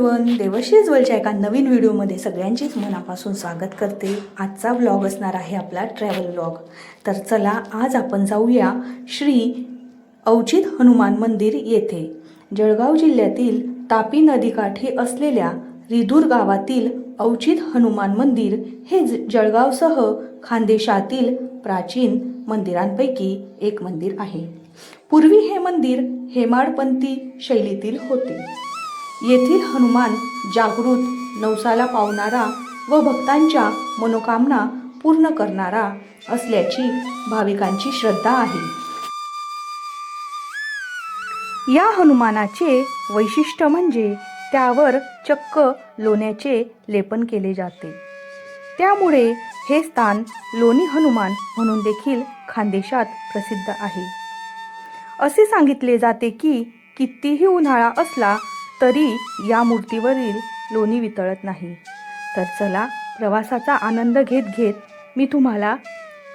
Everyone, Devashree ज्वेलच्या एका नवीन व्हिडिओमध्ये सगळ्यांचीच मनापासून स्वागत करते। आजचा व्लॉग असणार आहे आपला ट्रॅव्हल व्लॉग। तर चला आज आपण जाऊया श्री अवचित हनुमान मंदिर येथे। जळगाव जिल्ह्यातील तापी नदीकाठी असलेल्या रिधूर गावातील अवचित हनुमान मंदिर हे जळगावसह खानदेशातील प्राचीन मंदिरांपैकी एक मंदिर आहे। पूर्वी हे मंदिर हेमाडपंथी शैलीतील होते। येथील हनुमान जागृत, नवसाला पावणारा व भक्तांच्या मनोकामना पूर्ण करणारा असल्याची भाविकांची श्रद्धा आहे। या हनुमानाचे वैशिष्ट्य म्हणजे त्यावर चक्क लोण्याचे लेपन केले जाते। त्यामुळे हे स्थान लोणी हनुमान म्हणून देखील खानदेशात प्रसिद्ध आहे। असे सांगितले जाते की कितीही उन्हाळा असला तरी या मूर्तीवरील लोणी वितळत नाही। तर चला प्रवासाचा आनंद घेत घेत मी तुम्हाला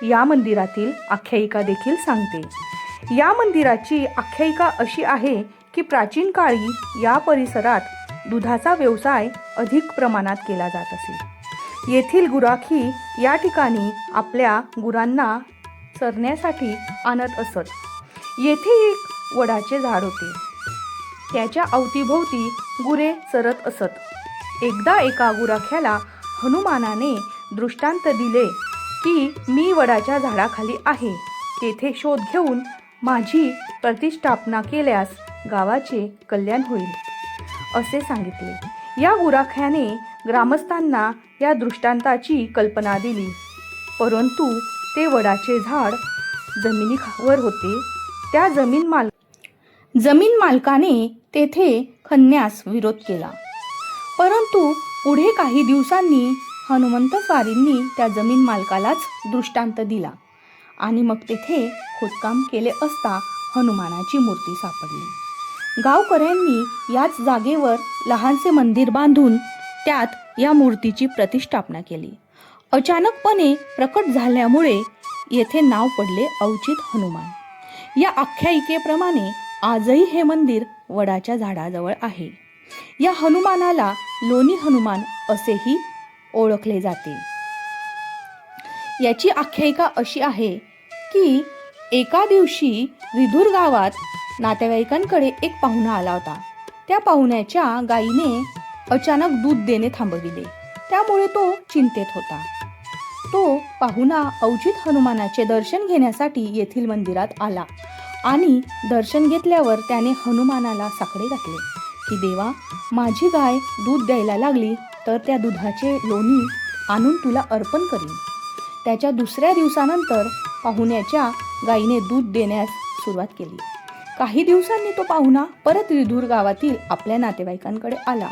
या मंदिरातील आख्यायिका देखील सांगते। या मंदिराची आख्यायिका अशी आहे की प्राचीन काळी या परिसरात दुधाचा व्यवसाय अधिक प्रमाणात केला जात असे। येथील गुराखी या ठिकाणी आपल्या गुरांना चरण्यासाठी आणत असत। येथे एक वडाचे झाड होते, त्याच्या अवतीभोवती गुरे चरत असत। एकदा एका गुराख्याला हनुमानाने दृष्टांत दिले की मी वडाच्या झाडाखाली आहे, तेथे शोध घेऊन माझी प्रतिष्ठापना केल्यास गावाचे कल्याण होईल असे सांगितले। या गुराख्याने ग्रामस्थांना या दृष्टांताची कल्पना दिली, परंतु ते वडाचे झाड जमिनीवर होते। त्या जमीन मालकाने तेथे खणण्यास विरोध केला, परंतु पुढे काही दिवसांनी हनुमंत स्वारींनी त्या जमीन मालकालाच दृष्टांत दिला आणि मग तेथे खोदकाम केले असता हनुमानाची मूर्ती सापडली। गावकऱ्यांनी याच जागेवर लहानसे मंदिर बांधून त्यात या मूर्तीची प्रतिष्ठापना केली। अचानकपणे प्रकट झाल्यामुळे येथे नाव पडले अवचित हनुमान। या आख्यायिकेप्रमाणे आजही हे मंदिर वडाच्या झाडाजवळ आहे। या हनुमानाला लोणी हनुमान असेही ओळखले जाते। याची आख्यायिका अशी आहे की एका दिवशी रिधूर गावात नातेवाईकांकडे एक पाहुणा आला होता। त्या पाहुण्याच्या गायीने अचानक दूध देणे थांबविले, त्यामुळे तो चिंतेत होता। तो पाहुणा अवचित हनुमानाचे दर्शन घेण्यासाठी येथील मंदिरात आला आणि दर्शन घेतल्यावर त्याने हनुमानाला साकडे घातले की देवा, माझी गाय दूध द्यायला लागली तर त्या दुधाचे लोणी आणून तुला अर्पण करीन। त्याच्या दुसऱ्या दिवसानंतर पाहुण्याच्या गायीने दूध देण्यास सुरुवात केली। काही दिवसांनी तो पाहुणा परत रिधूर गावातील आपल्या नातेवाईकांकडे आला।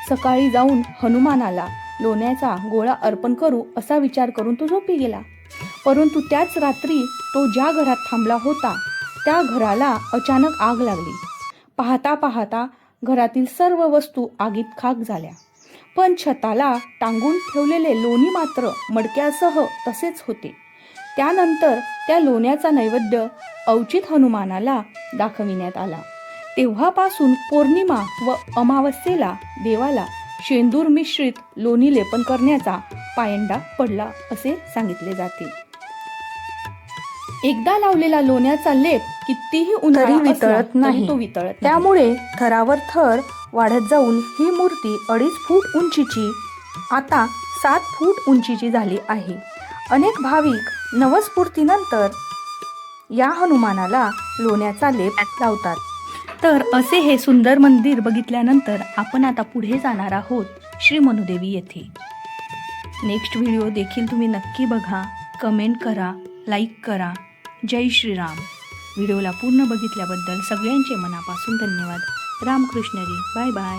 सकाळी जाऊन हनुमानाला लोण्याचा गोळा अर्पण करू असा विचार करून तो झोपी गेला, परंतु त्याच रात्री तो ज्या घरात थांबला होता त्या घराला अचानक आग लागली। पाहता पाहता घरातील सर्व वस्तू आगीत खाक झाल्या, पण छताला टांगून ठेवलेले लोणी मात्र मडक्यासह तसेच होते। त्यानंतर त्या लोण्याचा नैवेद्य अवचित हनुमानाला दाखविण्यात आला। तेव्हापासून पौर्णिमा व अमावस्येला देवाला शेंदूर मिश्रित लोणी लेपन करण्याचा पायंडा पडला असे सांगितले जाते। एकदा लावलेला लोण्याचा लेप कितीही उन्हाळा वितळत नाही, तो वितळत, त्यामुळे थरावर थर वाढत जाऊन ही मूर्ती 2.5 फूट उंचीची आता 7 फूट उंचीची झाली आहे। अनेक भाविक नवस्फूर्तीनंतर या हनुमानाला लोण्याचा लेप लावतात। तर असे हे सुंदर मंदिर बघितल्यानंतर आपण आता पुढे जाणार आहोत श्री मनुदेवी येथे। नेक्स्ट व्हिडिओ देखील तुम्ही नक्की बघा, कमेंट करा, लाईक करा। जय श्रीराम। व्हिडिओला पूर्ण बघितल्याबद्दल सगळ्यांचे मनापासून धन्यवाद। रामकृष्ण हरी। Bye bye.